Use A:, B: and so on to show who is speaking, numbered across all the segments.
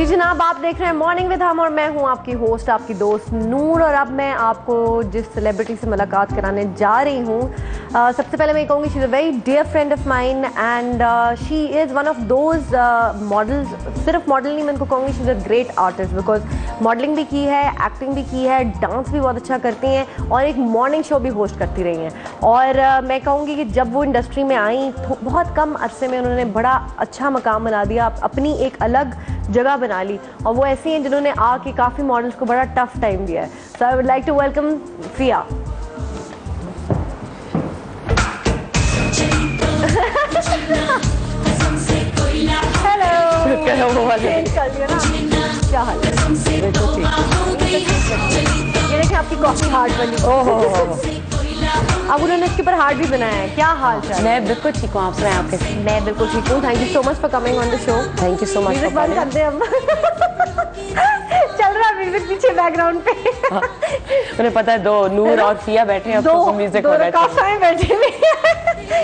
A: जी जनाब, आप देख रहे हैं मॉर्निंग विद हम और मैं हूं आपकी होस्ट, आपकी दोस्त नूर। और अब मैं आपको जिस सेलिब्रिटी से मुलाकात कराने जा रही हूं, सबसे पहले मैं कहूँगी she is a very dear friend of mine and she is one of those models. सिर्फ मॉडल नहीं, मैं उनको कहूँगी she is a great artist, because modelling भी की है, एक्टिंग भी की है, डांस भी बहुत अच्छा करती हैं और एक मॉर्निंग शो भी होस्ट करती रही हैं। और मैं कहूँगी कि जब वो इंडस्ट्री में आई तो बहुत कम अरसे में उन्होंने बड़ा अच्छा मकाम बना दिया, अपनी एक अलग जगह बना ली। और वो ऐसी हैं जिन्होंने आके काफ़ी मॉडल्स को बड़ा टफ टाइम दिया है। So I would like to welcome Fia. Hello, क्या हाल है? ये देखिए आपकी कॉफी हार्ट बनी। ओह, अब उन्होंने इसके ऊपर हार्ट भी बनाया है। क्या हाल चाल?
B: मैं बिल्कुल ठीक हूँ, आप सुनाएं? आपके?
A: मैं बिल्कुल ठीक हूँ। Thank you so much for coming on the show.
B: Thank you so much.
A: Music बंद कर दे अब। चल रहा है म्यूजिक पीछे बैकग्राउंड पे।
B: मुझे पता है दो नूर और फिया बैठे हैं,
A: दो
B: म्यूजिक हो रहा है।
A: बैठे हुए।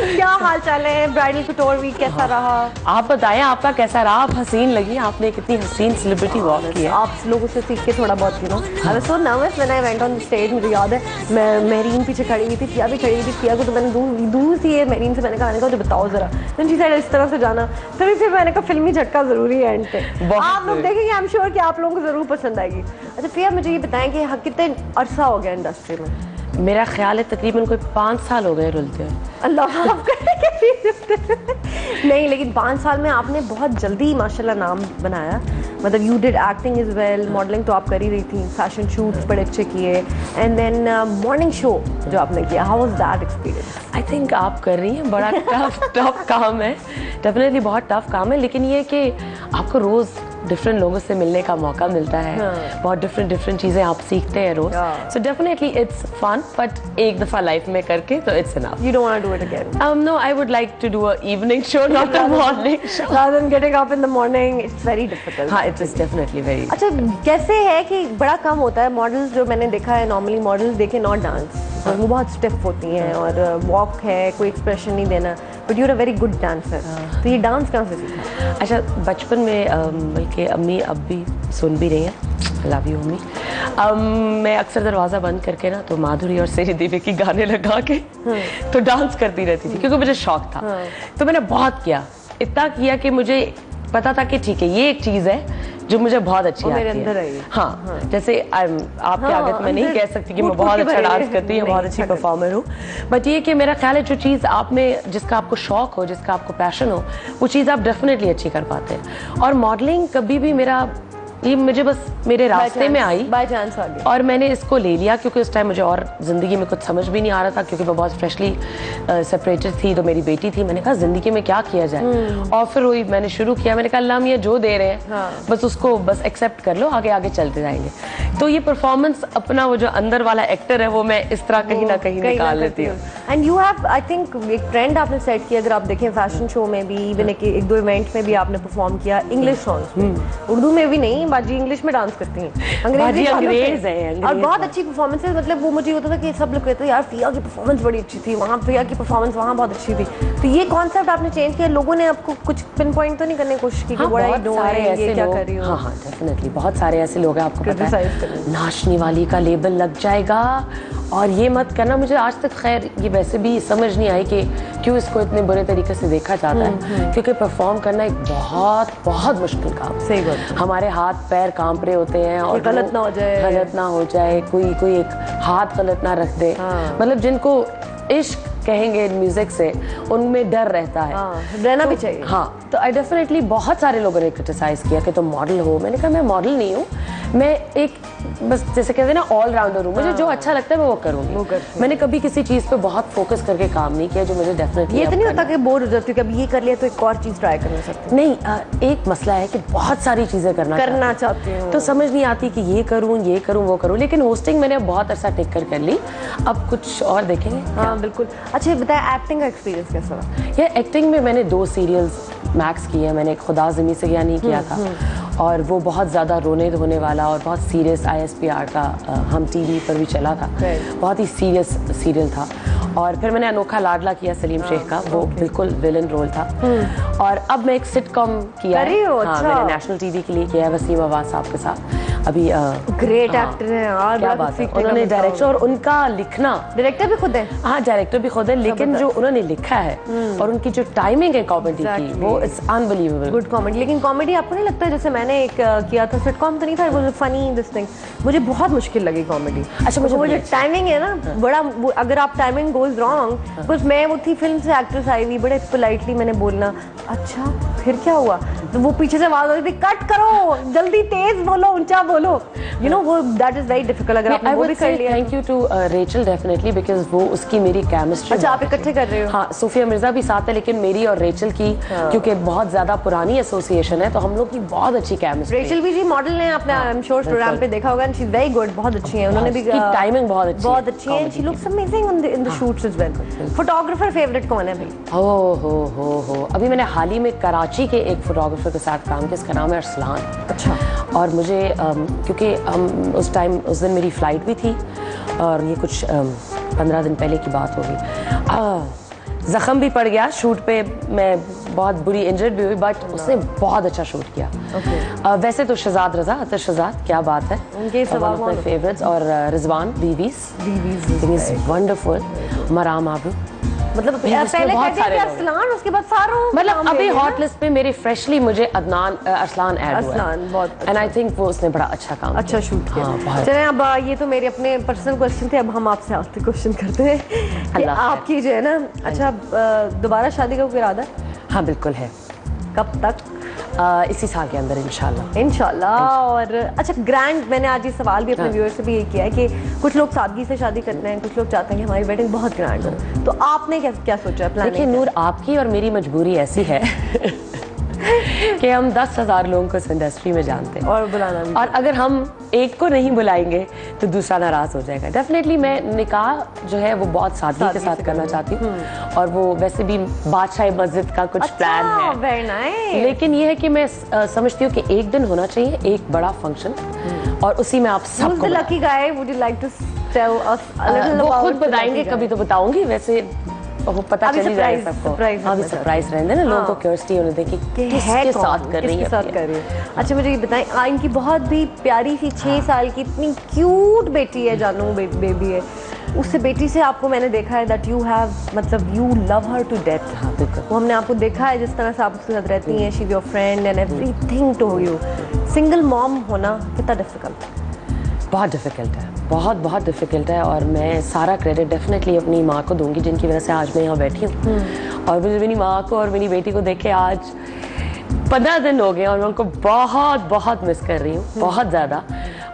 A: क्या हाल चाल है? ब्राइडल कटोर वीक कैसा रहा?
B: आप बताएं, आपका कैसा रहा? आप हसीन लगी, आपने कितनी हसीन सेलिब्रिटी वॉक की है।
A: आप लोगों से सीख के थोड़ा बहुत, you know, I was so nervous when I went on the stage. मुझे याद है मैं मेरीन पीछे खड़ी हुई थी, फिया भी खड़ी हुई थी। फिया को तो मैंने दूर से ये मेरीन से मैंने कहा जो बताओ जरा, तो शी सेड इस तरह से जाना। फिर मैंने कहा फिल्मी झटका जरूरी है एंड पे। आप लोग देखेंगे, आई एम श्योर कि आप लोगों को जरूर पसंद आएगी। अच्छा फिया, मुझे ये बताएं कि कितने अरसा हो गया इंडस्ट्री में?
B: मेरा ख्याल है तकरीबन कोई 5 साल हो गए रुलते हैं।
A: अल्लाह नहीं, लेकिन 5 साल में आपने बहुत जल्दी माशाल्लाह नाम बनाया। मतलब you did acting is well, modelling तो आप कर ही रही थी, फैशन शूट्स बड़े अच्छे किए, एंड देन मॉर्निंग शो जो आपने किया, how was that experience?
B: I think आप कर रही हैं, बड़ा टफ काम है, डेफिनेटली बहुत टफ काम है, लेकिन ये कि आपको रोज़ डिफरेंट लोगों से मिलने का मौका मिलता है। बहुत डिफरेंट चीज़ें आप सीखते हैं रोज। So definitely it's fun, but एक दफ़ा लाइफ में करके तो it's enough.
A: You don't want to do it again?
B: No, I would like to do a evening show, not a morning show.
A: Rather than getting up in the morning, it's very difficult.
B: हाँ, it is definitely very.
A: अच्छा, कैसे है कि बड़ा कम होता है models, जो मैंने देखा है नॉर्मली मॉडल्स देखे नॉट डांस, और वो बहुत स्टिफ होती हैं और वॉक है, कोई एक्सप्रेशन नहीं देना, but you are a very good dancer. तो ये डांस कहाँ से सीखा?
B: अच्छा, बचपन में बल्कि अम्मी अब भी सुन भी रही हैं, लव यू अम्मी, मैं अक्सर दरवाज़ा बंद करके ना तो माधुरी और श्री देवी की गाने लगा के तो डांस करती रहती थी, क्योंकि मुझे शौक था। तो मैंने बहुत किया, इतना किया कि मुझे पता था कि ठीक है ये एक चीज़ है जो मुझे बहुत अच्छी आती है। हाँ, जैसे आपके आगे तो मैं नहीं कह सकती कि मैं बहुत अच्छा डांस करती हूँ, बहुत अच्छी परफॉर्मर हूँ, बट ये कि मेरा ख्याल है जो चीज़ आप में, जिसका आपको शौक हो, जिसका आपको पैशन हो, वो चीज़ आप डेफिनेटली अच्छी कर पाते हैं। और मॉडलिंग कभी भी ये मुझे बस मेरे रास्ते में आई,
A: बाय चांस आ गया, और
B: मैंने इसको ले लिया, क्योंकि उस टाइम मुझे और ज़िंदगी में कुछ समझ भी नहीं आ रहा था, क्योंकि मैं बहुत फ्रेशली सेपरेटेड थी, तो मेरी बेटी थी। मैंने कहा ज़िंदगी में क्या किया जाए, और फिर वही मैंने शुरू किया। मैंने कहा अल्लाह मियां जो दे रहे हैं बस उसको बस एक्सेप्ट कर लो, आगे आगे चलते जाएंगे। तो ये परफॉर्मेंस, अपना वो जो अंदर वाला एक्टर है, वो मैं इस तरह कहीं ना कहीं निकाल लेती हूँ।
A: And you have, I think एक ट्रेंड आपने सेट किया, अगर आप देखें फैशन शो में भी, इवन एक दो इवेंट में भी आपने परफॉर्म किया इंग्लिश सॉन्ग्स, उर्दू में भी नहीं, बाजी इंग्लिश में डांस करती हैं, अंग्रेज है, और बहुत अच्छी परफॉर्मेंस है। मतलब वो मुझे होता था कि सब लोग कहते हैं यार फिया की परफॉर्मेंस बड़ी अच्छी थी, वहाँ फिया की परफॉर्मेंस वहाँ बहुत अच्छी थी। तो ये कॉन्सेप्ट आपने चेंज किया, लोगों ने आपको कुछ पिन पॉइंट तो नहीं करने की कोशिश की कि बड़ा ही सारे ऐसे क्या कर रही हो?
B: हाँ, डेफिनेटली बहुत सारे ऐसे लोग हैं, आपको पता है, नाचने वाली का लेबल लग जाएगा और ये मत करना। मुझे आज तक खैर ये वैसे भी समझ नहीं आई कि क्यों इसको इतने बुरे तरीके से देखा जाता है, क्योंकि परफॉर्म करना एक बहुत मुश्किल काम।
A: सही बात।
B: हमारे हाथ पैर कांप रहे होते हैं, और
A: गलत ना हो जाए,
B: कोई एक हाथ गलत ना रख दे। मतलब जिनको इश्क कहेंगे म्यूजिक से, उनमें डर रहता है,
A: रहना भी चाहिए।
B: हाँ, तो आई डेफिनेटली, बहुत सारे लोगों ने क्रिटिसाइज किया कि तुम मॉडल हो। मैंने कहा मैं मॉडल नहीं हूँ, मैं एक बस जैसे कहते हैं ना ऑल राउंडर हूँ। मुझे जो अच्छा लगता है मैं वो करूँगी। मैंने कभी किसी चीज़ पे बहुत फोकस करके काम नहीं किया, जो मुझे डेफिनेटली
A: ये तो नहीं होता कि बोर हो जाती है, कभी ये कर लिया तो एक और चीज़ ट्राई करना सकती
B: नहीं। एक मसला है कि बहुत सारी चीज़ें करना चाहती हूँ, तो समझ नहीं आती कि ये करूँ वो करूँ। लेकिन होस्टिंग मैंने बहुत अरसा टेक कर ली, अब कुछ और देखेंगे।
A: हाँ बिल्कुल। अच्छा बताया, एक्टिंग का एक्सपीरियंस कैसा रहा?
B: ये एक्टिंग में मैंने 2 सीरियल्स मैक्स किए हैं। मैंने खुदा ज़मीं से गया नहीं किया था, और वो बहुत ज़्यादा रोने धोने वाला और बहुत सीरियस ISPR का हम TV पर भी चला था, बहुत ही सीरियस सीरियल था। और फिर मैंने अनोखा लाडला किया सलीम शेख का, वो बिल्कुल विलन रोल था। और अब मैं एक सिटकॉम किया है, हाँ, मैंने नेशनल टीवी के लिए किया है वसीम अवाज साहब के साथ। अभी
A: ग्रेट एक्टर हैं यार,
B: क्या बात है, उन्होंने डायरेक्टर और उनका लिखना,
A: डायरेक्टर भी खुद है,
B: हाँ डायरेक्टर भी खुद है, लेकिन जो उन्होंने लिखा है और उनकी जो टाइमिंग है कॉमेडी की, वो इट्स अनबिलीवेबल,
A: गुड कॉमेडी। लेकिन कॉमेडी आपको नहीं लगता है, जैसे मैंने एक किया था सिटकॉम तो नहीं था, वो फनी दिस थिंग, मुझे बहुत मुश्किल लगी कॉमेडी।
B: अच्छा, मुझे
A: वो जो टाइमिंग है ना, बड़ा अगर आप टाइमिंग गोज रॉन्ग, बस मैं वो थी फिल्म से एक्ट्रेस आई हुई, बड़े पोलाइटली मैंने बोलना, अच्छा फिर क्या हुआ, तो वो पीछे से आवाज आ रही थी, कट करो, जल्दी तेज बोलो, ऊंचा बोलो, यू नो, वो दैट इज वेरी डिफिकल्ट। अगर आपने वो भी कर लिया,
B: thank you to Rachel definitely, because वो उसकी मेरी केमिस्ट्री।
A: अच्छा, आप इकट्ठे कर रहे हो?
B: हाँ, सोफिया मिर्जा भी साथ है, लेकिन मेरी और रेचल की क्योंकि बहुत ज्यादा पुरानी एसोसिएशन है, तो हम लोग की बहुत अच्छी केमिस्ट्री।
A: रेचल भी जी मॉडल हैं, आपने आई एम श्योर प्रोग्राम पे देखा होगा, शी इज वेरी गुड, बहुत अच्छी हैं, उन्होंने भी
B: टाइमिंग बहुत अच्छी
A: है, she looks amazing in the shoots as well. Photographer favourite कौन है भाई?
B: हो अभी मैंने हाल ही में कराची के एक फोटोग्राफर के साथ काम किया, इसका नाम है अरसलान।
A: अच्छा।
B: और मुझे क्योंकि उस दिन मेरी फ्लाइट भी थी, और ये कुछ 15 दिन पहले की बात होगी, जख्म भी पड़ गया शूट पे, मैं बहुत बुरी इंजर्ड भी हुई, बट उसने बहुत अच्छा शूट किया। वैसे तो शहजाद रजा, अतर शहजाद, क्या बात है,
A: उनके
B: फेवरेट्स, और रिजवान बीवीज वंडरफुल, मराम आबू, मतलब
A: पहले कहते थे अरसलान, उसके बाद फारूक,
B: मतलब अभी हॉट लिस्ट पे मेरी फ्रेशली मुझे अरसलान ऐड हुआ है, एंड आई थिंक वो उसने बड़ा अच्छा काम,
A: अच्छा शूट किया। चलें, अब ये तो मेरे अपने पर्सनल क्वेश्चन थे, अब हम आपसे आखिरी क्वेश्चन करते हैं कि आपकी जो है ना, अच्छा दोबारा शादी का इरादा है?
B: हाँ बिल्कुल है।
A: कब तक?
B: इसी साल के अंदर
A: इंशाल्लाह। और अच्छा, ग्रैंड, मैंने आज ये सवाल भी अपने व्यूअर्स से भी यही किया है कि कुछ लोग सादगी से शादी करते हैं, कुछ लोग चाहते हैं कि हमारी वेडिंग बहुत ग्रैंड हो, तो आपने क्या सोचा है, प्लानिंग?
B: देखिए नूर, आपकी और मेरी मजबूरी ऐसी है कि हम 10,000 लोगों को इस इंडस्ट्री में जानते हैं,
A: और बुलाना भी,
B: और अगर हम एक को नहीं बुलाएंगे तो दूसरा नाराज हो जाएगा। डेफिनेटली मैं निकाह जो है वो बहुत सादगी के साथ करना चाहती हूँ, और वो वैसे भी बादशाही मस्जिद का कुछ प्लान है,
A: very nice।
B: लेकिन ये है कि मैं समझती हूँ कि एक दिन होना चाहिए एक बड़ा फंक्शन, और उसी में आप सबको
A: lucky guy, would you like to tell us a little about?
B: वो खुद बताएंगे, कभी तो बताऊंगी, वैसे वो पता चल ही जाएगा सबको। अभी सरप्राइज रहने ना, लोगों को क्यूरियोसिटी होने दें कि किसके साथ कर रही है।
A: अच्छा मुझे ये बताएं, इनकी बहुत भी प्यारी सी 6 साल की इतनी क्यूट बेटी है, जानू बेबी है, उससे बेटी से आपको मैंने देखा है दैट यू हैव, मतलब you love her to death.
B: हाँ बिल्कुल,
A: वो हमने आपको देखा है जिस तरह से आप उसके साथ रहती हैं, she is your friend and everything to you. Single mom होना कितना डिफिकल्ट है?
B: बहुत डिफिकल्ट है, बहुत डिफिकल्ट है, और मैं सारा क्रेडिट डेफिनेटली अपनी माँ को दूंगी, जिनकी वजह से आज मैं यहाँ बैठी हूँ। और मुझे मेरी माँ को और मेरी बेटी को देख के आज 15 दिन हो गए, और मैं उनको बहुत मिस कर रही हूँ, बहुत ज़्यादा।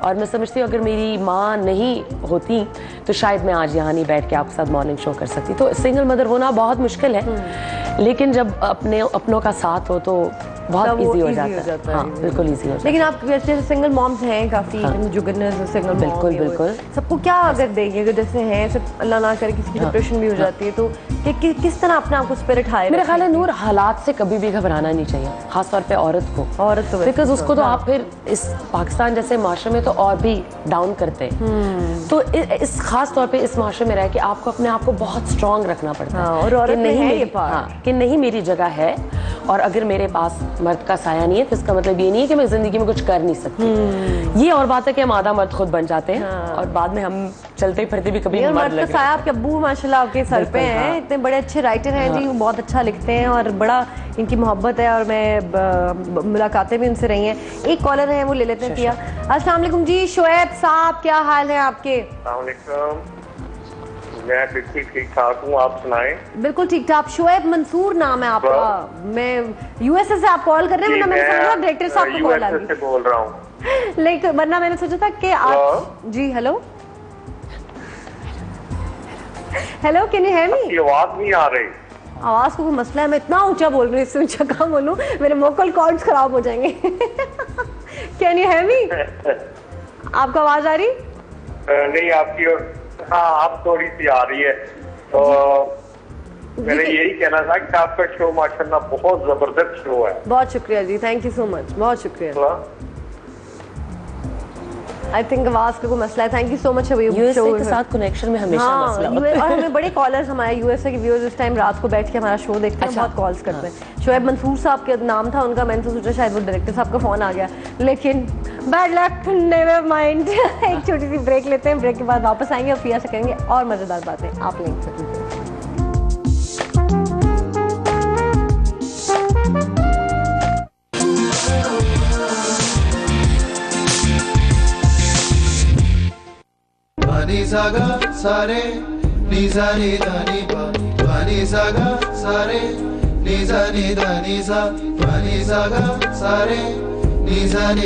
B: और मैं समझती हूँ अगर मेरी माँ नहीं होती तो शायद मैं आज यहाँ नहीं बैठ के आपके साथ मॉर्निंग शो कर सकती। तो सिंगल मदर होना बहुत मुश्किल है, लेकिन जब अपनों का साथ हो तो बहुत इजी हो जाता है। हाँ बिल्कुल इजी हो जाता है।
A: लेकिन आप जैसे सिंगल मॉम्स हैं काफ़ी, जो गुडनेस सिंगल मॉम,
B: बिल्कुल
A: सबको क्या अगर देंगे, अगर जैसे हैं सिर्फ अल्लाह ना करे किसी की डिप्रेशन भी हो जाती है, तो किस तरह अपने आप को स्पिरिट हाई?
B: मेरा ख्याल है नूर, हालात से कभी भी घबराना नहीं चाहिए, खासतौर पे औरत को, बिकॉज उसको तो आप फिर इस पाकिस्तान जैसे माशरे में तो और भी डाउन करते हैं। तो इस खास तौर पे इस माशरे में रह के आपको अपने आप को बहुत स्ट्रांग रखना पड़ता है,
A: और औरत में है ये पार्ट
B: कि नहीं मेरी जगह है, और अगर मेरे पास मर्द का साया नहीं है तो इसका मतलब ये नहीं है कि मैं जिंदगी में कुछ कर नहीं सकती। ये और बात है कि हम आधा मर्द खुद बन जाते हैं, और बाद में हम चलते फिरते भी कभी
A: मर्द का साया आपके अब्बू माशाल्लाह आपके सर पे हैं, इतने बड़े अच्छे राइटर हैं जी, बहुत अच्छा लिखते हैं, और बड़ा इनकी मोहब्बत है, और मैं मुलाकातें भी उनसे रही हैं। एक कॉलर है, वो ले लेते हैं। किया, अस्सलाम वालेकुम जी, शोएब साहब, क्या हाल है आपके?
C: मैं बिल्कुल ठीक ठाक हूँ, आप सुनाएं?
A: बिल्कुल ठीक ठाक। शोएब मंसूर नाम है आपका, मैं यूएसए से आप कॉल कर रहे हैं, वरना मैंने समझा डायरेक्टर साहब को कॉल आ गई।
C: से बोल रहा हूँ,
A: लेकिन वरना मैंने सोचा था कि आप जी hello can you hear me?
C: आवाज नहीं आ रही।
A: आवाज को कोई मसला है, मैं इतना ऊंचा बोल रही हूँ, इससे ऊंचा कहाँ बोलूँ, मेरे वोकल कॉर्ड्स खराब हो जाएंगे। कैन यू हियर मी? आपको आवाज आ रही?
C: नहीं आपकी, हाँ आप थोड़ी सी आ रही है। तो मैंने यही कहना था कि आपका शो माशाल्लाह बहुत जबरदस्त शो है।
A: बहुत शुक्रिया जी, थैंक यू सो मच, बहुत शुक्रिया। आई थिंक आवाज का कोई मसला है। Thank you so much
B: USA के साथ कनेक्शन में हमेशा मसला होता है।
A: और हमें बड़े कॉलर्स, हमारे यूएसए के व्यूअर्स इस टाइम रात को बैठ के हमारा शो देखते हैं,
B: अच्छा।
A: बहुत कॉल्स करते हैं। शोएब मंसूर साहब के नाम था उनका, मैंने तो सोचा शायद वो डायरेक्टर साहब का फोन आ गया, लेकिन बैड लक, नेवर माइंड। एक छोटी सी ब्रेक लेते हैं, ब्रेक के बाद वापस आएंगे और फिर से करेंगे और मजेदार बातें आप लिंक से कीजिए।
D: Ni saga sare ni sa ni da ni pa ni saga sare ni sa ni da ni sa ni saga sare ni sa ni